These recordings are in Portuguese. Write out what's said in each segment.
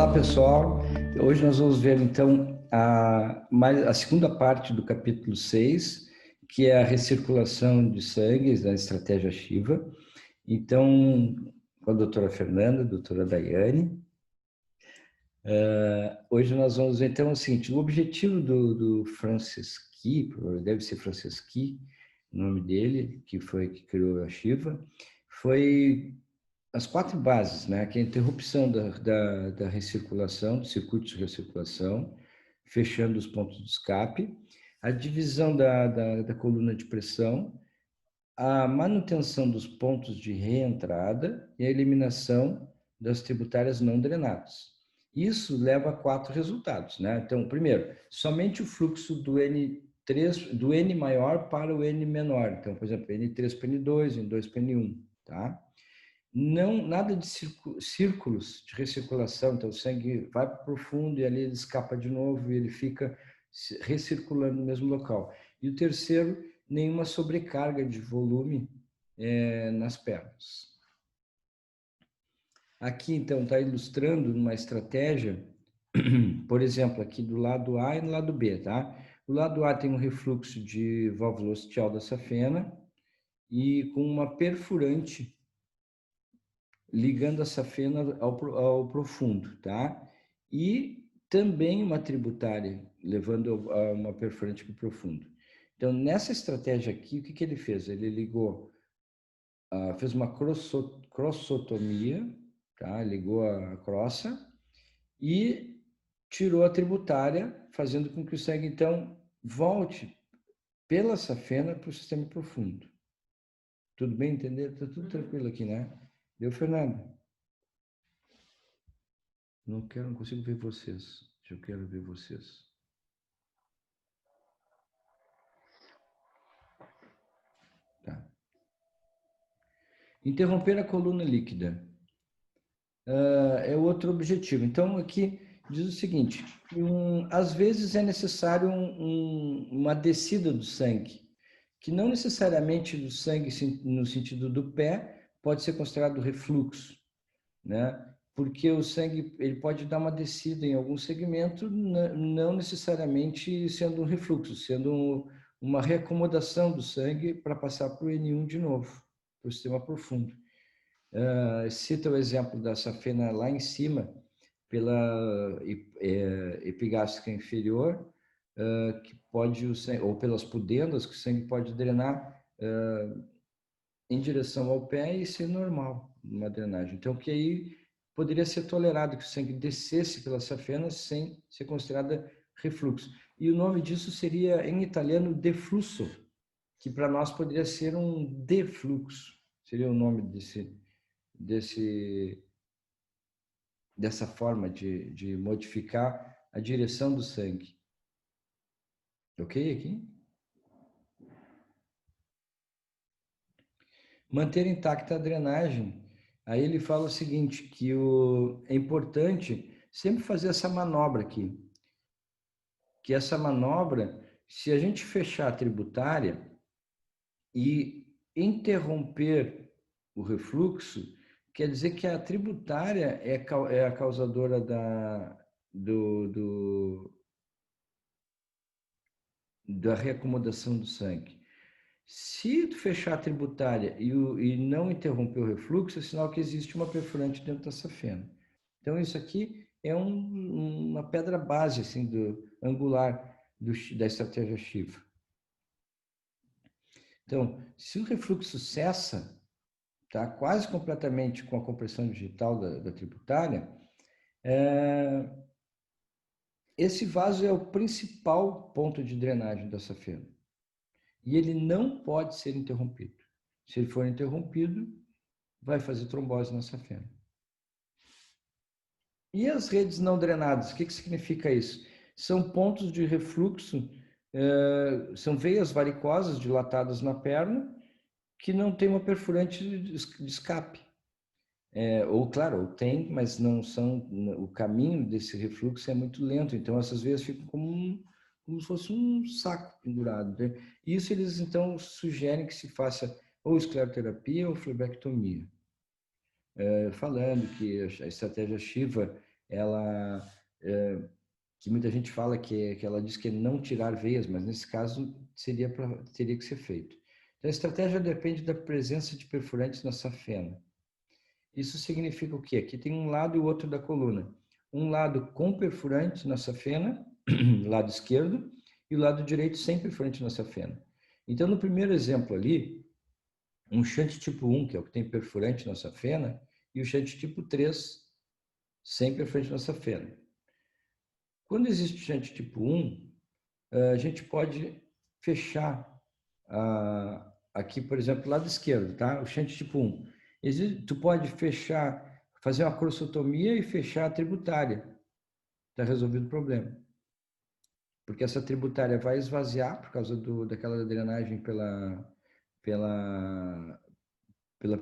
Olá, pessoal. Hoje nós vamos ver, então, a segunda parte do capítulo 6, que é a recirculação de sangue da estratégia Shiva. Então, com a doutora Fernanda, a doutora Daiane. Hoje nós vamos ver, então, o seguinte, o objetivo do Franceschi, deve ser Franceschi, o nome dele, que criou a Shiva, foi as 4 bases, né? Que é a interrupção da recirculação, do circuito de recirculação, fechando os pontos de escape, a divisão da coluna de pressão, a manutenção dos pontos de reentrada e a eliminação das tributárias não drenadas. Isso leva a 4 resultados, né? Então, primeiro, somente o fluxo do N3, do N maior para o N menor. Então, por exemplo, N3 para N2, N2 para N1, tá? Não, nada de círculos de recirculação, então o sangue vai para o profundo e ali ele escapa de novo e ele fica recirculando no mesmo local. E o terceiro, nenhuma sobrecarga de volume nas pernas. Aqui, então, está ilustrando uma estratégia, por exemplo, aqui do lado A e do lado B, tá? O lado A tem um refluxo de válvula ostial da safena e com uma perfurante ligando a safena ao profundo, tá? E também uma tributária, levando a uma perfurante para o profundo. Então, nessa estratégia aqui, o que ele fez? Ele ligou, fez uma crossotomia, tá? Ligou a crossa e tirou a tributária, fazendo com que o sangue, então, volte pela safena para o sistema profundo. Tudo bem entender? Está tudo tranquilo aqui, né? Deu, Fernando? Não consigo ver vocês. Eu quero ver vocês. Tá. Interromper a coluna líquida. É outro objetivo. Então, aqui diz o seguinte, às vezes é necessário uma descida do sangue, que não necessariamente do sangue no sentido do pé pode ser considerado refluxo, né? Porque o sangue ele pode dar uma descida em algum segmento, não necessariamente sendo um refluxo, sendo uma reacomodação do sangue para passar para o N1 de novo, para o sistema profundo. Cita o exemplo da safena lá em cima, pela epigástrica inferior, que pode, ou pelas pudendas, que o sangue pode drenar em direção ao pé e ser normal, uma drenagem. Então, que aí poderia ser tolerado que o sangue descesse pela safena sem ser considerada refluxo. E o nome disso seria, em italiano, deflusso, que para nós poderia ser um defluxo, seria o nome dessa forma de modificar a direção do sangue. Ok aqui? Manter intacta a drenagem. Aí ele fala o seguinte, que é importante sempre fazer essa manobra aqui. Que essa manobra, se a gente fechar a tributária e interromper o refluxo, quer dizer que a tributária é a causadora da reacomodação do sangue. Se tu fechar a tributária e não interromper o refluxo, é sinal que existe uma perfurante dentro da safena. Então, isso aqui é uma pedra base assim, angular da estratégia Shiva. Então, se o refluxo cessa, tá, quase completamente com a compressão digital da tributária, esse vaso é o principal ponto de drenagem da safena. E ele não pode ser interrompido. Se ele for interrompido, vai fazer trombose na safena. E as redes não drenadas, o que significa isso? São pontos de refluxo, são veias varicosas dilatadas na perna que não tem uma perfurante de escape. Ou, claro, tem, mas não são. O caminho desse refluxo é muito lento, então essas veias ficam como se fosse um saco pendurado. Né? Isso eles, então, sugerem que se faça ou escleroterapia ou flebectomia. Falando que a estratégia Shiva ela, que muita gente fala que ela diz que é não tirar veias, mas nesse caso teria que ser feito. Então, a estratégia depende da presença de perfurantes na safena. Isso significa o quê? Aqui tem um lado e o outro da coluna. Um lado com perfurante na safena, lado esquerdo, e o lado direito sem perfurante na safena. Então, no primeiro exemplo ali, um shunt tipo 1, que é o que tem perfurante na safena, e o shunt tipo 3, sem perfurante na safena. Quando existe shunt tipo 1, a gente pode fechar aqui, por exemplo, lado esquerdo, tá? O shunt tipo 1. Tu pode fechar, fazer uma crossotomia e fechar a tributária. Está resolvido o problema. Porque essa tributária vai esvaziar por causa daquela drenagem pela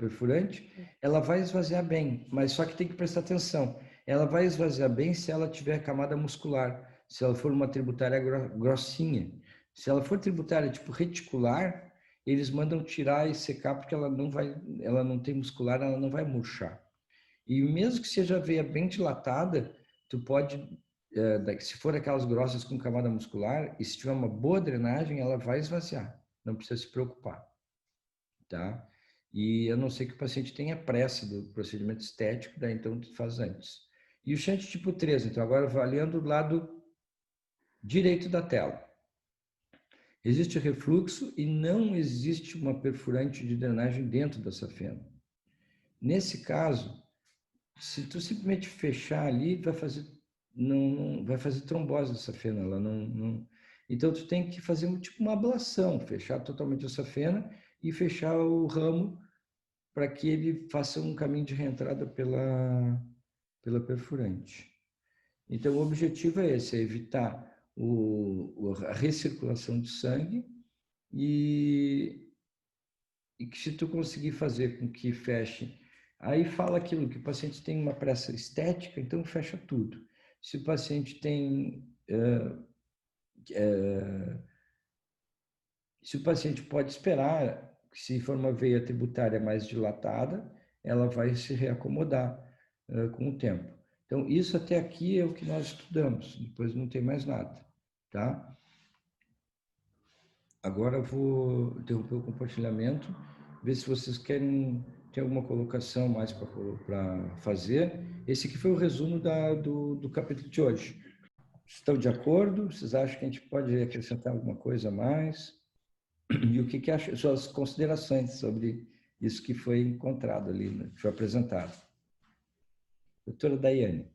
perfurante. Ela vai esvaziar bem, mas só que tem que prestar atenção. Ela vai esvaziar bem se ela tiver camada muscular, se ela for uma tributária grossinha. Se ela for tributária tipo reticular, eles mandam tirar e secar porque ela não tem muscular, ela não vai murchar. E mesmo que seja a veia bem dilatada, tu pode, se for aquelas grossas com camada muscular, e se tiver uma boa drenagem, ela vai esvaziar. Não precisa se preocupar, tá? E a não ser que o paciente tenha pressa do procedimento estético, daí então tu faz antes. E o shunt tipo 3, então agora avaliando o lado direito da tela. Existe refluxo e não existe uma perfurante de drenagem dentro da safena. Nesse caso, se tu simplesmente fechar ali, vai fazer trombose da safena, ela não. Então tu tem que fazer tipo uma ablação, fechar totalmente a safena e fechar o ramo para que ele faça um caminho de reentrada pela perfurante. Então, o objetivo é esse, é evitar a recirculação de sangue e que se tu conseguir fazer com que feche, aí fala aquilo que o paciente tem uma pressa estética, então fecha tudo. Se o paciente tem... se o paciente pode esperar, se for uma veia tributária mais dilatada, ela vai se reacomodar com o tempo. Então, isso até aqui é o que nós estudamos, depois não tem mais nada, tá? Agora eu vou interromper o compartilhamento, ver se vocês querem ter alguma colocação mais para fazer. Esse aqui foi o resumo do capítulo de hoje. Estão de acordo? Vocês acham que a gente pode acrescentar alguma coisa a mais? E o que acham, suas considerações sobre isso que foi encontrado ali, né, que foi apresentado? Doutora Daiane.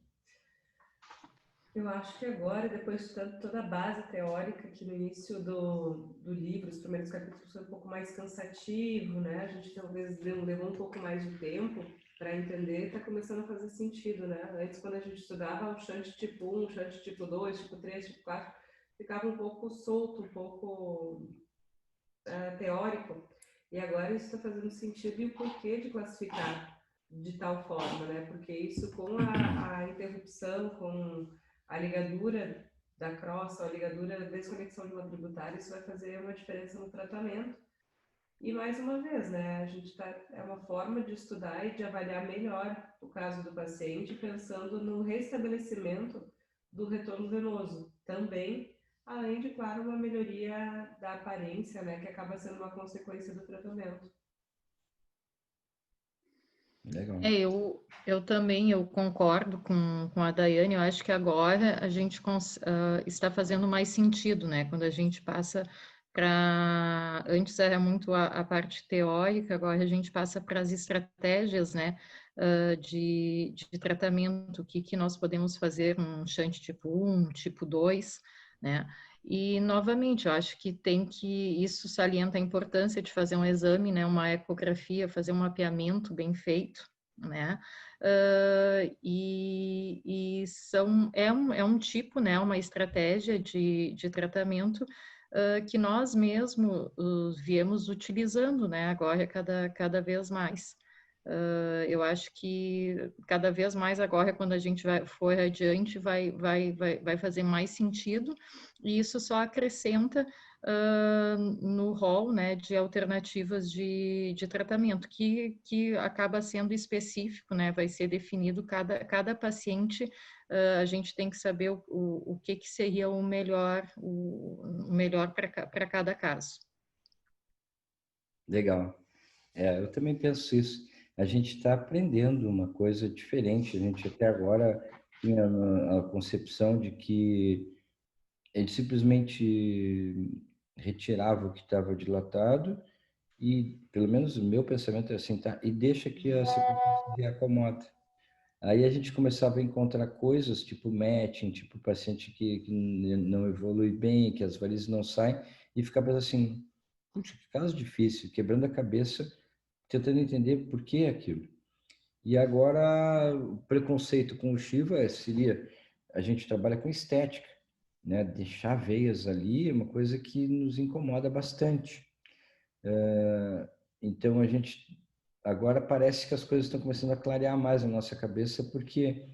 Eu acho que agora, depois de toda a base teórica, que no início do livro, os primeiros capítulos foi um pouco mais cansativo, né? A gente talvez levou um pouco mais de tempo para entender, está começando a fazer sentido, né? Antes, quando a gente estudava o shunt tipo 1, shunt tipo 2, tipo 3, tipo 4, ficava um pouco solto, um pouco teórico, e agora isso está fazendo sentido e o porquê de classificar de tal forma, né? Porque isso com a interrupção, com a ligadura da crosta, a ligadura da desconexão de uma tributária, isso vai fazer uma diferença no tratamento. E mais uma vez, né, a gente é uma forma de estudar e de avaliar melhor o caso do paciente, pensando no restabelecimento do retorno venoso, também, além de, claro, uma melhoria da aparência, né, que acaba sendo uma consequência do tratamento. Legal. Eu também concordo com a Daiane, eu acho que agora a gente está fazendo mais sentido, né? Quando a gente passa para... Antes era muito a parte teórica, agora a gente passa para as estratégias, né? De tratamento, o que nós podemos fazer, um shunt tipo 1, tipo 2, né? E, novamente, eu acho que isso salienta a importância de fazer um exame, né? Uma ecografia, fazer um mapeamento bem feito, né? É um tipo, né? Uma estratégia de tratamento que nós mesmos viemos utilizando, né? Agora cada vez mais. Eu acho que cada vez mais agora, quando a gente for adiante, vai fazer mais sentido, e isso só acrescenta no rol, né, de alternativas de tratamento, que acaba sendo específico, né, vai ser definido cada paciente, a gente tem que saber o que seria o melhor para cada caso. Legal. Eu também penso isso. A gente está aprendendo uma coisa diferente. A gente até agora tinha a concepção de que ele simplesmente retirava o que estava dilatado e, pelo menos o meu pensamento é assim, tá? E deixa que a circunstância se acomoda. Aí a gente começava a encontrar coisas tipo matching, tipo paciente que não evolui bem, que as varizes não saem, e ficava assim, puxa, que caso difícil, quebrando a cabeça, tentando entender por que aquilo. E agora o preconceito com o Shiva seria, a gente trabalha com estética, né? Deixar veias ali é uma coisa que nos incomoda bastante. Então a gente agora parece que as coisas estão começando a clarear mais na nossa cabeça, porque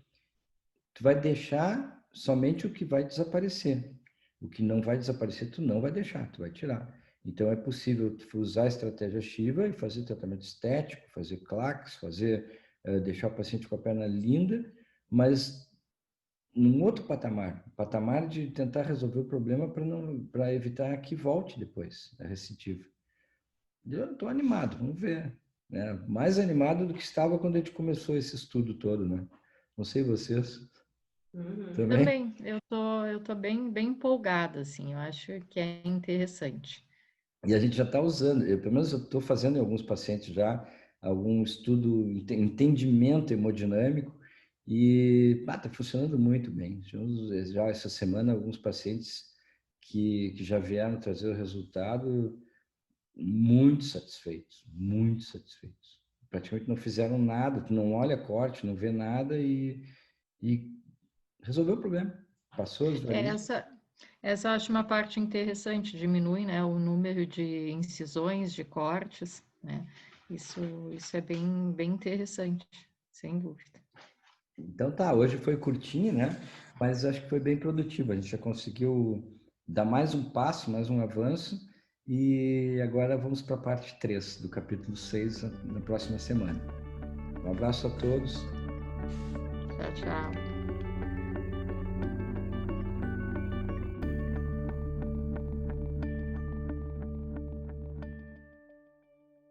tu vai deixar somente o que vai desaparecer. O que não vai desaparecer, tu não vai deixar, tu vai tirar. Então é possível usar a estratégia Shiva e fazer tratamento estético, fazer claques, deixar o paciente com a perna linda, mas num outro patamar de tentar resolver o problema para evitar que volte depois a recidiva. Eu estou animado, vamos ver, né? Mais animado do que estava quando a gente começou esse estudo todo, né? Não sei vocês também. Também, eu tô bem empolgada, assim, eu acho que é interessante. E a gente já está usando, pelo menos eu estou fazendo em alguns pacientes já algum estudo, entendimento hemodinâmico e está funcionando muito bem. Já essa semana alguns pacientes que já vieram trazer o resultado muito satisfeitos, muito satisfeitos. Praticamente não fizeram nada, tu não olha corte, não vê nada e resolveu o problema. Passou as varizes. Essa eu acho uma parte interessante, diminui, né, o número de incisões, de cortes, né? Isso é bem interessante, sem dúvida. Então tá, hoje foi curtinho, né? Mas acho que foi bem produtivo. A gente já conseguiu dar mais um passo, mais um avanço. E agora vamos para a parte 3 do capítulo 6 na próxima semana. Um abraço a todos. Tchau, tchau.